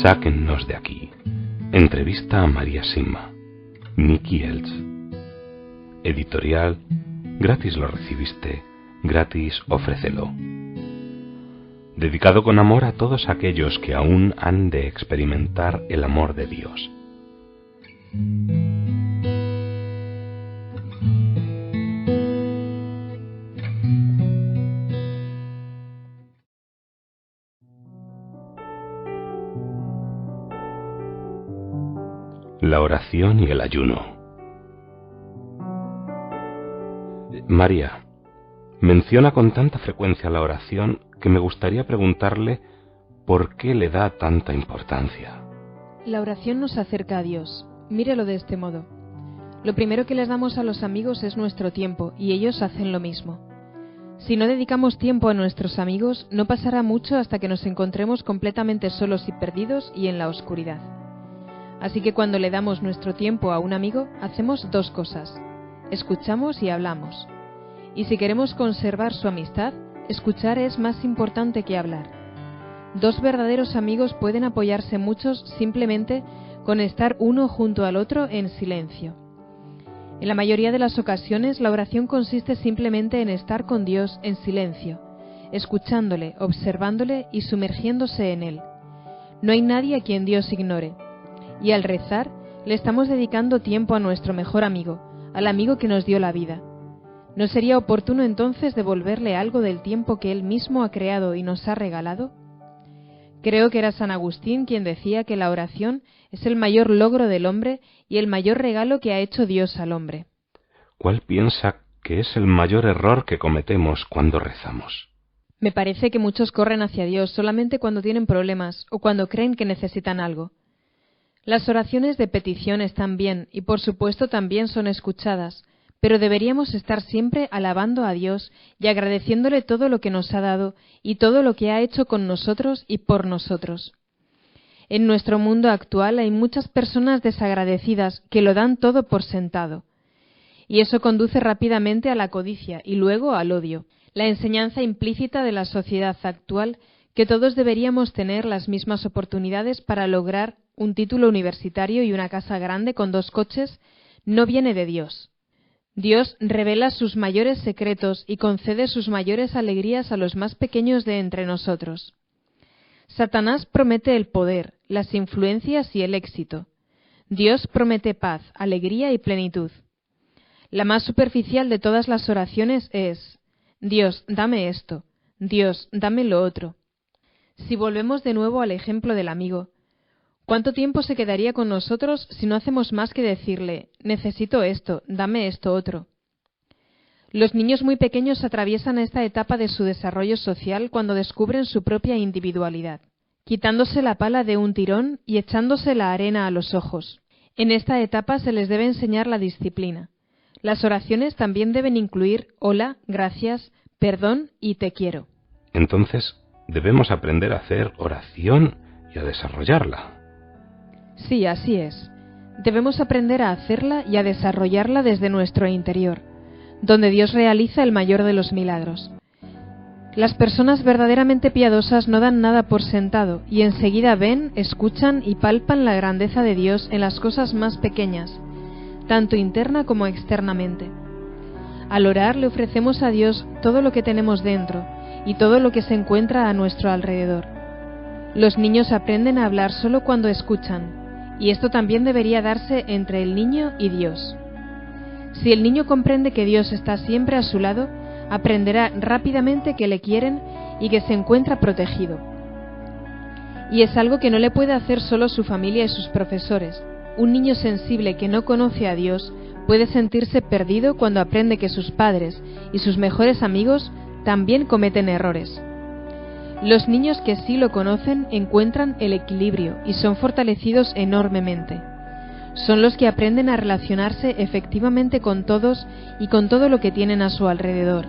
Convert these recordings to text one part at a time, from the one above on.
Sáquennos de aquí. Entrevista a María Sima. Nicky Elts. Editorial. Gratis lo recibiste, gratis ofrécelo. Dedicado con amor a todos aquellos que aún han de experimentar el amor de Dios. La oración y el ayuno. María, menciona con tanta frecuencia la oración que me gustaría preguntarle por qué le da tanta importancia. La oración nos acerca a Dios. Mírelo de este modo. Lo primero que les damos a los amigos es nuestro tiempo, y ellos hacen lo mismo. Si no dedicamos tiempo a nuestros amigos, no pasará mucho hasta que nos encontremos completamente solos y perdidos y en la oscuridad. Así que cuando le damos nuestro tiempo a un amigo, hacemos dos cosas: escuchamos y hablamos. Y si queremos conservar su amistad, escuchar es más importante que hablar. Dos verdaderos amigos pueden apoyarse muchos simplemente con estar uno junto al otro en silencio. En la mayoría de las ocasiones, la oración consiste simplemente en estar con Dios en silencio, escuchándole, observándole y sumergiéndose en Él. No hay nadie a quien Dios ignore. Y al rezar, le estamos dedicando tiempo a nuestro mejor amigo, al amigo que nos dio la vida. ¿No sería oportuno entonces devolverle algo del tiempo que Él mismo ha creado y nos ha regalado? Creo que era San Agustín quien decía que la oración es el mayor logro del hombre y el mayor regalo que ha hecho Dios al hombre. ¿Cuál piensa que es el mayor error que cometemos cuando rezamos? Me parece que muchos corren hacia Dios solamente cuando tienen problemas o cuando creen que necesitan algo. Las oraciones de petición están bien y por supuesto también son escuchadas, pero deberíamos estar siempre alabando a Dios y agradeciéndole todo lo que nos ha dado y todo lo que ha hecho con nosotros y por nosotros. En nuestro mundo actual hay muchas personas desagradecidas que lo dan todo por sentado. Y eso conduce rápidamente a la codicia y luego al odio. La enseñanza implícita de la sociedad actual, que todos deberíamos tener las mismas oportunidades para lograr un título universitario y una casa grande con 2 coches, no viene de Dios. Dios revela sus mayores secretos y concede sus mayores alegrías a los más pequeños de entre nosotros. Satanás promete el poder, las influencias y el éxito. Dios promete paz, alegría y plenitud. La más superficial de todas las oraciones es: Dios, dame esto. Dios, dame lo otro. Si volvemos de nuevo al ejemplo del amigo, ¿cuánto tiempo se quedaría con nosotros si no hacemos más que decirle: necesito esto, dame esto otro? Los niños muy pequeños atraviesan esta etapa de su desarrollo social cuando descubren su propia individualidad, quitándose la pala de un tirón y echándose la arena a los ojos. En esta etapa se les debe enseñar la disciplina. Las oraciones también deben incluir hola, gracias, perdón y te quiero. Entonces, debemos aprender a hacer oración y a desarrollarla. Sí, así es. Debemos aprender a hacerla y a desarrollarla desde nuestro interior, donde Dios realiza el mayor de los milagros. Las personas verdaderamente piadosas no dan nada por sentado y enseguida ven, escuchan y palpan la grandeza de Dios en las cosas más pequeñas, tanto interna como externamente. Al orar le ofrecemos a Dios todo lo que tenemos dentro y todo lo que se encuentra a nuestro alrededor. Los niños aprenden a hablar solo cuando escuchan, y esto también debería darse entre el niño y Dios. Si el niño comprende que Dios está siempre a su lado, aprenderá rápidamente que le quieren y que se encuentra protegido. Y es algo que no le puede hacer solo su familia y sus profesores. Un niño sensible que no conoce a Dios puede sentirse perdido cuando aprende que sus padres y sus mejores amigos también cometen errores. Los niños que sí lo conocen encuentran el equilibrio y son fortalecidos enormemente. Son los que aprenden a relacionarse efectivamente con todos y con todo lo que tienen a su alrededor.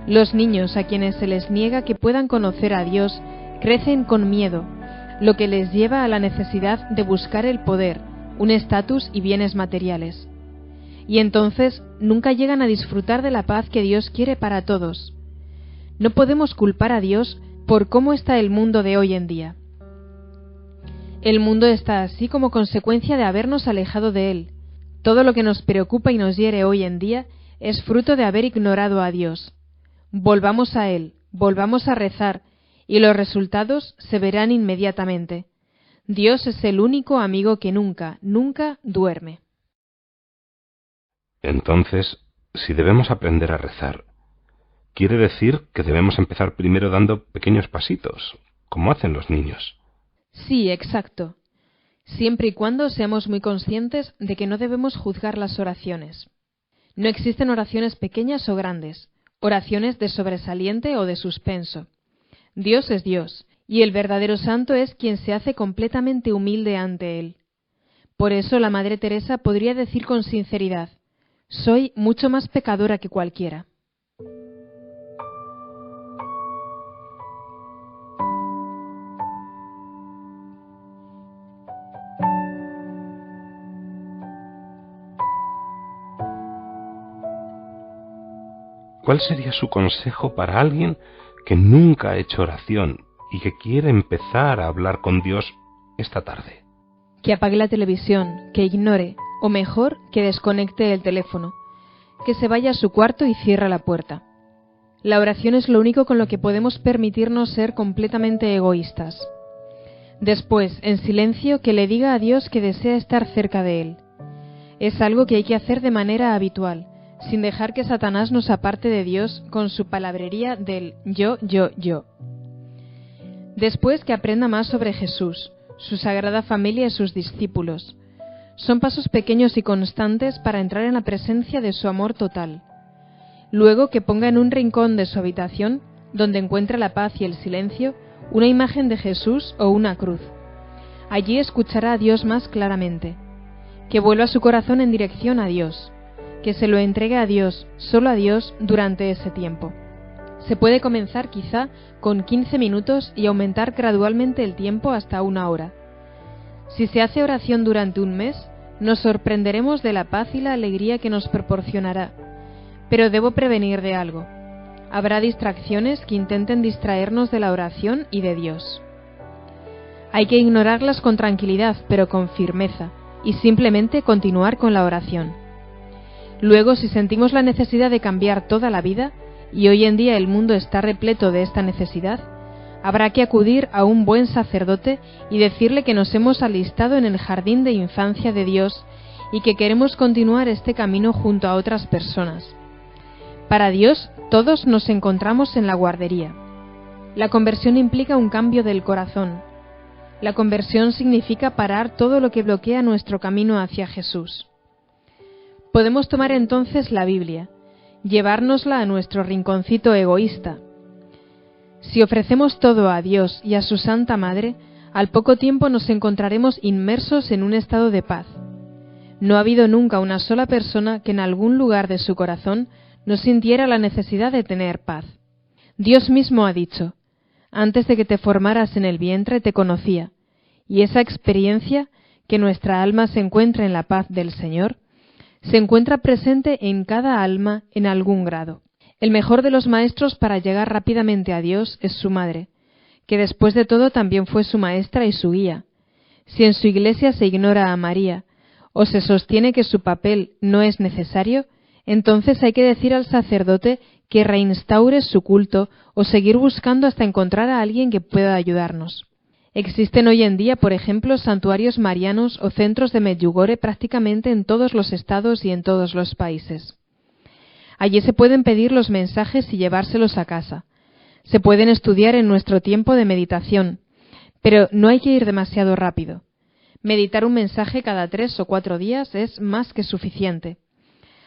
Los niños a quienes se les niega que puedan conocer a Dios crecen con miedo, lo que les lleva a la necesidad de buscar el poder, un estatus y bienes materiales. Y entonces nunca llegan a disfrutar de la paz que Dios quiere para todos. No podemos culpar a Dios por cómo está el mundo de hoy en día. El mundo está así como consecuencia de habernos alejado de Él. Todo lo que nos preocupa y nos hiere hoy en día es fruto de haber ignorado a Dios. Volvamos a Él, volvamos a rezar, y los resultados se verán inmediatamente. Dios es el único amigo que nunca, nunca duerme. Entonces, si debemos aprender a rezar, quiere decir que debemos empezar primero dando pequeños pasitos, como hacen los niños. Sí, exacto. Siempre y cuando seamos muy conscientes de que no debemos juzgar las oraciones. No existen oraciones pequeñas o grandes, oraciones de sobresaliente o de suspenso. Dios es Dios, y el verdadero santo es quien se hace completamente humilde ante Él. Por eso la Madre Teresa podría decir con sinceridad: soy mucho más pecadora que cualquiera. ¿Cuál sería su consejo para alguien que nunca ha hecho oración y que quiere empezar a hablar con Dios esta tarde? Que apague la televisión, que ignore, o mejor, que desconecte el teléfono, que se vaya a su cuarto y cierre la puerta. La oración es lo único con lo que podemos permitirnos ser completamente egoístas. Después, en silencio, que le diga a Dios que desea estar cerca de Él. Es algo que hay que hacer de manera habitual, sin dejar que Satanás nos aparte de Dios con su palabrería del yo, yo, yo. Después, que aprenda más sobre Jesús, su Sagrada Familia y sus discípulos. Son pasos pequeños y constantes para entrar en la presencia de su amor total. Luego, que ponga en un rincón de su habitación, donde encuentre la paz y el silencio, una imagen de Jesús o una cruz. Allí escuchará a Dios más claramente. Que vuelva su corazón en dirección a Dios. Que se lo entregue a Dios, solo a Dios, durante ese tiempo. Se puede comenzar quizá con 15 minutos y aumentar gradualmente el tiempo hasta 1 hora. Si se hace oración durante un mes, nos sorprenderemos de la paz y la alegría que nos proporcionará. Pero debo prevenir de algo. Habrá distracciones que intenten distraernos de la oración y de Dios. Hay que ignorarlas con tranquilidad, pero con firmeza, y simplemente continuar con la oración. Luego, si sentimos la necesidad de cambiar toda la vida, y hoy en día el mundo está repleto de esta necesidad, habrá que acudir a un buen sacerdote y decirle que nos hemos alistado en el jardín de infancia de Dios y que queremos continuar este camino junto a otras personas. Para Dios, todos nos encontramos en la guardería. La conversión implica un cambio del corazón. La conversión significa parar todo lo que bloquea nuestro camino hacia Jesús. Podemos tomar entonces la Biblia, llevárnosla a nuestro rinconcito egoísta. Si ofrecemos todo a Dios y a su Santa Madre, al poco tiempo nos encontraremos inmersos en un estado de paz. No ha habido nunca una sola persona que en algún lugar de su corazón no sintiera la necesidad de tener paz. Dios mismo ha dicho: antes de que te formaras en el vientre te conocía, y esa experiencia, que nuestra alma se encuentra en la paz del Señor, se encuentra presente en cada alma en algún grado. El mejor de los maestros para llegar rápidamente a Dios es su madre, que después de todo también fue su maestra y su guía. Si en su iglesia se ignora a María, o se sostiene que su papel no es necesario, entonces hay que decir al sacerdote que reinstaure su culto o seguir buscando hasta encontrar a alguien que pueda ayudarnos. Existen hoy en día, por ejemplo, santuarios marianos o centros de Medjugorje prácticamente en todos los estados y en todos los países. Allí se pueden pedir los mensajes y llevárselos a casa. Se pueden estudiar en nuestro tiempo de meditación, pero no hay que ir demasiado rápido. Meditar un mensaje cada 3 o 4 días es más que suficiente.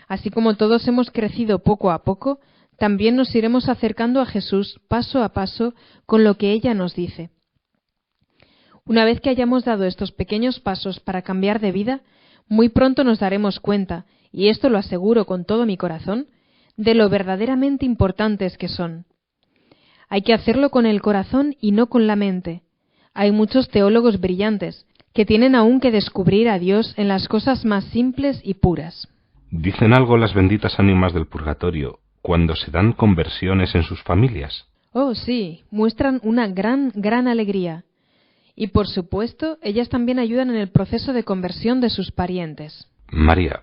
Así como todos hemos crecido poco a poco, también nos iremos acercando a Jesús paso a paso con lo que ella nos dice. Una vez que hayamos dado estos pequeños pasos para cambiar de vida, muy pronto nos daremos cuenta, y esto lo aseguro con todo mi corazón, de lo verdaderamente importantes que son. Hay que hacerlo con el corazón y no con la mente. Hay muchos teólogos brillantes que tienen aún que descubrir a Dios en las cosas más simples y puras. ¿Dicen algo las benditas ánimas del purgatorio cuando se dan conversiones en sus familias? Oh, sí, muestran una gran alegría. Y por supuesto, ellas también ayudan en el proceso de conversión de sus parientes. María,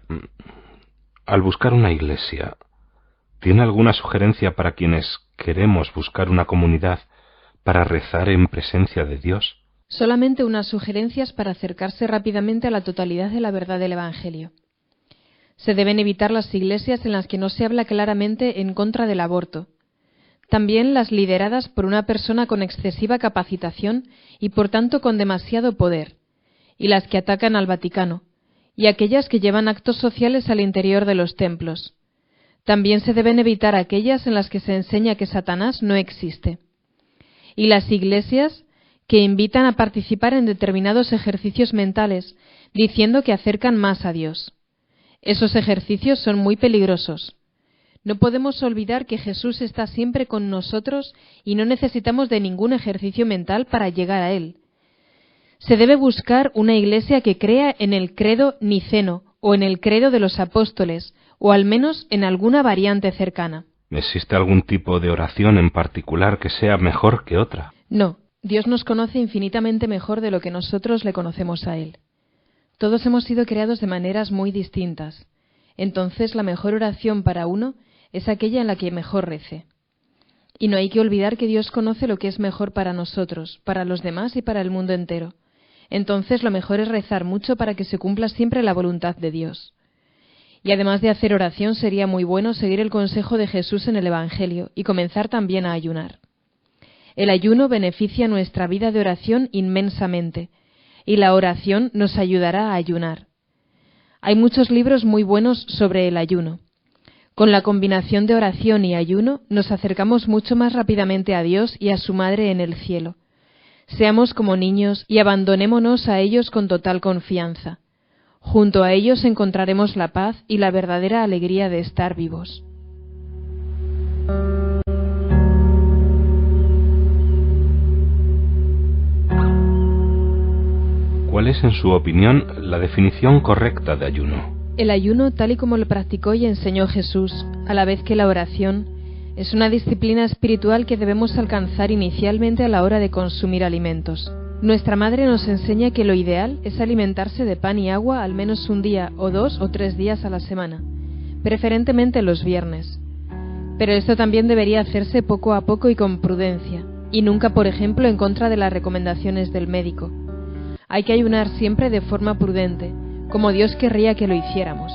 al buscar una iglesia, ¿tiene alguna sugerencia para quienes queremos buscar una comunidad para rezar en presencia de Dios? Solamente unas sugerencias para acercarse rápidamente a la totalidad de la verdad del Evangelio. Se deben evitar las iglesias en las que no se habla claramente en contra del aborto. También las lideradas por una persona con excesiva capacitación y por tanto con demasiado poder, y las que atacan al Vaticano, y aquellas que llevan actos sociales al interior de los templos. También se deben evitar aquellas en las que se enseña que Satanás no existe. Y las iglesias que invitan a participar en determinados ejercicios mentales, diciendo que acercan más a Dios. Esos ejercicios son muy peligrosos. No podemos olvidar que Jesús está siempre con nosotros y no necesitamos de ningún ejercicio mental para llegar a Él. Se debe buscar una iglesia que crea en el credo niceno o en el credo de los apóstoles, o al menos en alguna variante cercana. ¿Existe algún tipo de oración en particular que sea mejor que otra? No, Dios nos conoce infinitamente mejor de lo que nosotros le conocemos a Él. Todos hemos sido creados de maneras muy distintas. Entonces, la mejor oración para uno es aquella en la que mejor rece. Y no hay que olvidar que Dios conoce lo que es mejor para nosotros, para los demás y para el mundo entero. Entonces, lo mejor es rezar mucho para que se cumpla siempre la voluntad de Dios. Y además de hacer oración, sería muy bueno seguir el consejo de Jesús en el Evangelio y comenzar también a ayunar. El ayuno beneficia nuestra vida de oración inmensamente, y la oración nos ayudará a ayunar. Hay muchos libros muy buenos sobre el ayuno. Con la combinación de oración y ayuno nos acercamos mucho más rápidamente a Dios y a su Madre en el cielo. Seamos como niños y abandonémonos a ellos con total confianza. Junto a ellos encontraremos la paz y la verdadera alegría de estar vivos. ¿Cuál es, en su opinión, la definición correcta de ayuno? El ayuno, tal y como lo practicó y enseñó Jesús, a la vez que la oración, es una disciplina espiritual que debemos alcanzar inicialmente a la hora de consumir alimentos. Nuestra madre nos enseña que lo ideal es alimentarse de pan y agua al menos un día o 2 o 3 días a la semana, preferentemente los viernes. Pero esto también debería hacerse poco a poco y con prudencia, y nunca, por ejemplo, en contra de las recomendaciones del médico. Hay que ayunar siempre de forma prudente, como Dios querría que lo hiciéramos.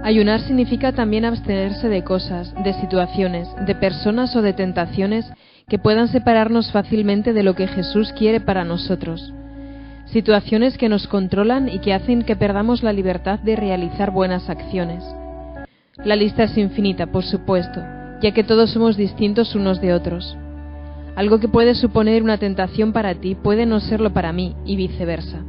Ayunar significa también abstenerse de cosas, de situaciones, de personas o de tentaciones que puedan separarnos fácilmente de lo que Jesús quiere para nosotros. Situaciones que nos controlan y que hacen que perdamos la libertad de realizar buenas acciones. La lista es infinita, por supuesto, ya que todos somos distintos unos de otros. Algo que puede suponer una tentación para ti puede no serlo para mí, y viceversa.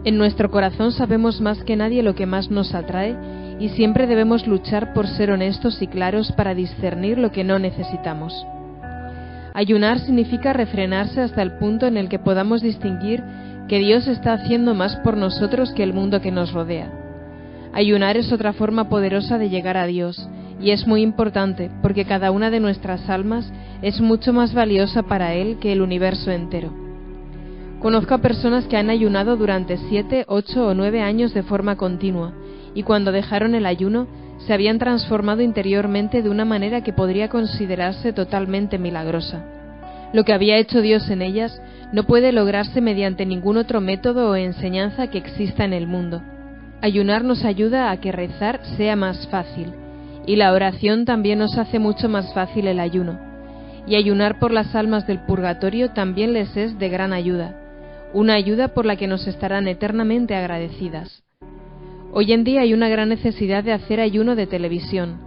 En nuestro corazón sabemos más que nadie lo que más nos atrae, y siempre debemos luchar por ser honestos y claros para discernir lo que no necesitamos. Ayunar significa refrenarse hasta el punto en el que podamos distinguir que Dios está haciendo más por nosotros que el mundo que nos rodea. Ayunar es otra forma poderosa de llegar a Dios, y es muy importante porque cada una de nuestras almas es mucho más valiosa para Él que el universo entero. Conozco a personas que han ayunado durante 7, 8 o 9 años de forma continua, y cuando dejaron el ayuno, se habían transformado interiormente de una manera que podría considerarse totalmente milagrosa. Lo que había hecho Dios en ellas no puede lograrse mediante ningún otro método o enseñanza que exista en el mundo. Ayunar nos ayuda a que rezar sea más fácil, y la oración también nos hace mucho más fácil el ayuno. Y ayunar por las almas del purgatorio también les es de gran ayuda, una ayuda por la que nos estarán eternamente agradecidas. Hoy en día hay una gran necesidad de hacer ayuno de televisión.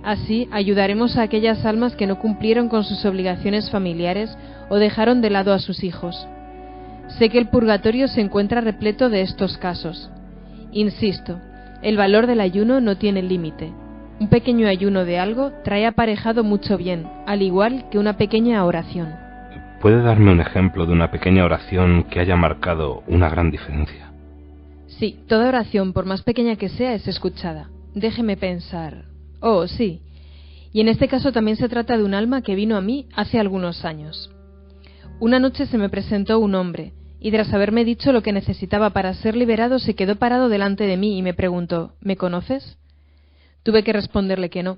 Así ayudaremos a aquellas almas que no cumplieron con sus obligaciones familiares o dejaron de lado a sus hijos. Sé que el purgatorio se encuentra repleto de estos casos. Insisto, el valor del ayuno no tiene límite. Un pequeño ayuno de algo trae aparejado mucho bien, al igual que una pequeña oración. ¿Puede darme un ejemplo de una pequeña oración que haya marcado una gran diferencia? Sí, toda oración, por más pequeña que sea, es escuchada. Déjeme pensar. Oh, sí. Y en este caso también se trata de un alma que vino a mí hace algunos años. Una noche se me presentó un hombre, y tras haberme dicho lo que necesitaba para ser liberado, se quedó parado delante de mí y me preguntó: ¿me conoces? Tuve que responderle que no.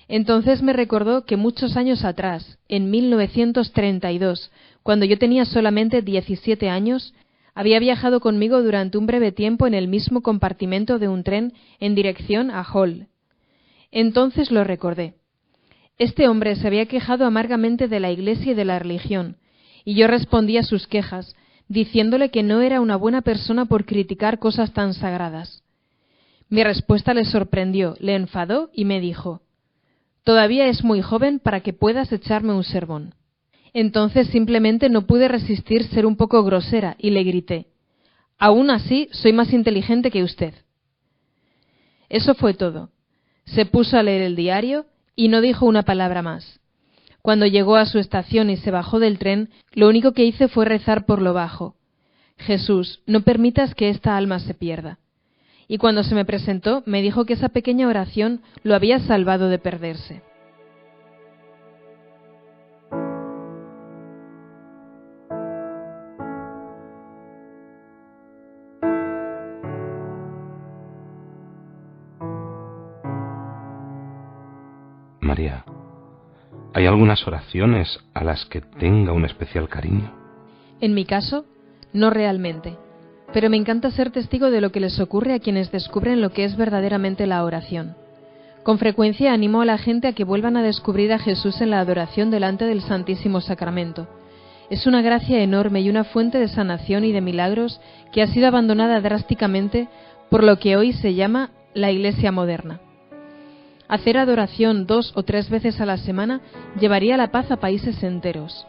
Entonces me recordó que muchos años atrás, en 1932, cuando yo tenía solamente 17 años, había viajado conmigo durante un breve tiempo en el mismo compartimento de un tren en dirección a Hull. Entonces lo recordé. Este hombre se había quejado amargamente de la Iglesia y de la religión, y yo respondí a sus quejas, diciéndole que no era una buena persona por criticar cosas tan sagradas. Mi respuesta le sorprendió, le enfadó y me dijo: «Todavía es muy joven para que puedas echarme un sermón». Entonces simplemente no pude resistir ser un poco grosera y le grité: «Aún así, soy más inteligente que usted». Eso fue todo. Se puso a leer el diario y no dijo una palabra más. Cuando llegó a su estación y se bajó del tren, lo único que hice fue rezar por lo bajo: «Jesús, no permitas que esta alma se pierda». Y cuando se me presentó, me dijo que esa pequeña oración lo había salvado de perderse. María, ¿hay algunas oraciones a las que tenga un especial cariño? En mi caso, no realmente, pero me encanta ser testigo de lo que les ocurre a quienes descubren lo que es verdaderamente la oración. Con frecuencia animo a la gente a que vuelvan a descubrir a Jesús en la adoración delante del Santísimo Sacramento. Es una gracia enorme y una fuente de sanación y de milagros que ha sido abandonada drásticamente por lo que hoy se llama la Iglesia moderna. Hacer adoración 2 o 3 veces a la semana llevaría la paz a países enteros.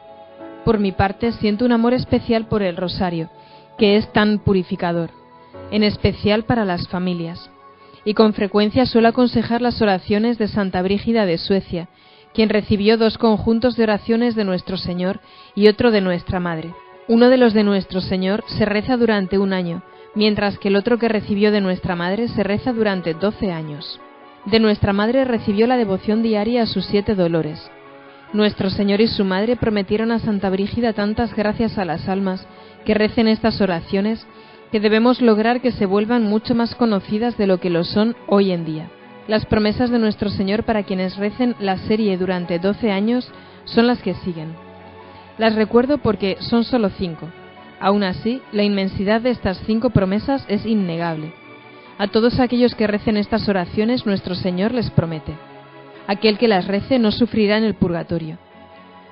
Por mi parte, siento un amor especial por el rosario, que es tan purificador, en especial para las familias. Y con frecuencia suelo aconsejar las oraciones de Santa Brígida de Suecia, quien recibió 2 conjuntos de oraciones de Nuestro Señor y otro de Nuestra Madre. Uno de los de Nuestro Señor se reza durante 1 año, mientras que el otro que recibió de Nuestra Madre se reza durante 12 años. De Nuestra Madre recibió la devoción diaria a sus 7 dolores. Nuestro Señor y su Madre prometieron a Santa Brígida tantas gracias a las almas que recen estas oraciones, que debemos lograr que se vuelvan mucho más conocidas de lo que lo son hoy en día. Las promesas de Nuestro Señor para quienes recen la serie durante 12 años son las que siguen. Las recuerdo porque son solo 5. Aún así, la inmensidad de estas 5 promesas es innegable. A todos aquellos que recen estas oraciones, Nuestro Señor les promete: aquel que las rece no sufrirá en el purgatorio.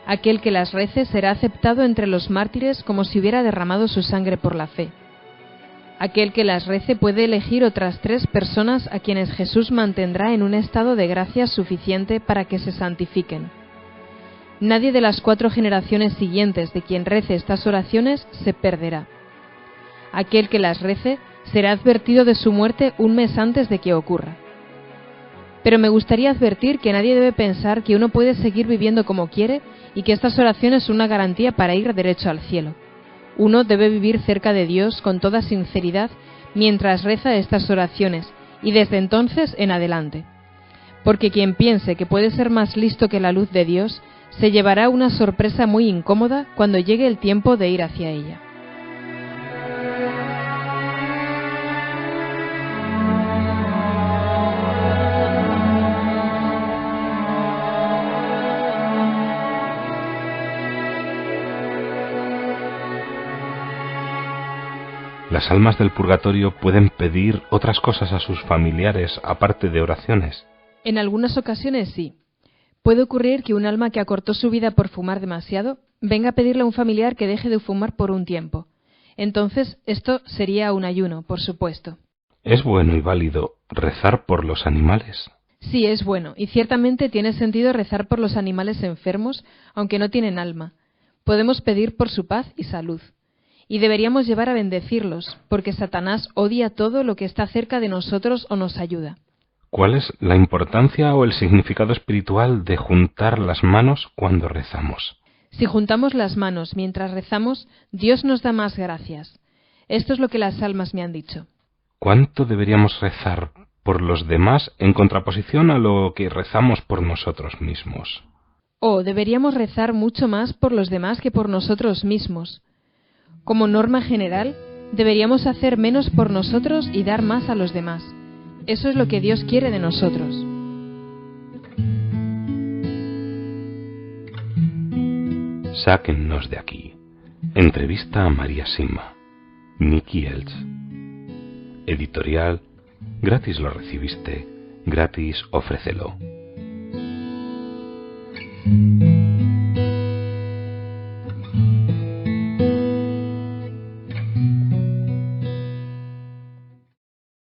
Aquel que las rece será aceptado entre los mártires como si hubiera derramado su sangre por la fe. Aquel que las rece puede elegir otras 3 personas a quienes Jesús mantendrá en un estado de gracia suficiente para que se santifiquen. Nadie de las 4 generaciones siguientes de quien rece estas oraciones se perderá. Aquel que las rece será advertido de su muerte 1 mes antes de que ocurra. Pero me gustaría advertir que nadie debe pensar que uno puede seguir viviendo como quiere y que estas oraciones son una garantía para ir derecho al cielo. Uno debe vivir cerca de Dios con toda sinceridad mientras reza estas oraciones y desde entonces en adelante. Porque quien piense que puede ser más listo que la luz de Dios se llevará una sorpresa muy incómoda cuando llegue el tiempo de ir hacia ella. ¿Las almas del purgatorio pueden pedir otras cosas a sus familiares aparte de oraciones? En algunas ocasiones sí. Puede ocurrir que un alma que acortó su vida por fumar demasiado venga a pedirle a un familiar que deje de fumar por un tiempo. Entonces, esto sería un ayuno, por supuesto. ¿Es bueno y válido rezar por los animales? Sí, es bueno, y ciertamente tiene sentido rezar por los animales enfermos, aunque no tienen alma. Podemos pedir por su paz y salud. Y deberíamos llevar a bendecirlos, porque Satanás odia todo lo que está cerca de nosotros o nos ayuda. ¿Cuál es la importancia o el significado espiritual de juntar las manos cuando rezamos? Si juntamos las manos mientras rezamos, Dios nos da más gracias. Esto es lo que las almas me han dicho. ¿Cuánto deberíamos rezar por los demás en contraposición a lo que rezamos por nosotros mismos? Deberíamos rezar mucho más por los demás que por nosotros mismos. Como norma general, deberíamos hacer menos por nosotros y dar más a los demás. Eso es lo que Dios quiere de nosotros. Sáquennos de aquí. Entrevista a María Sima. Nicky Elch. Editorial. Gratis lo recibiste, gratis ofrécelo.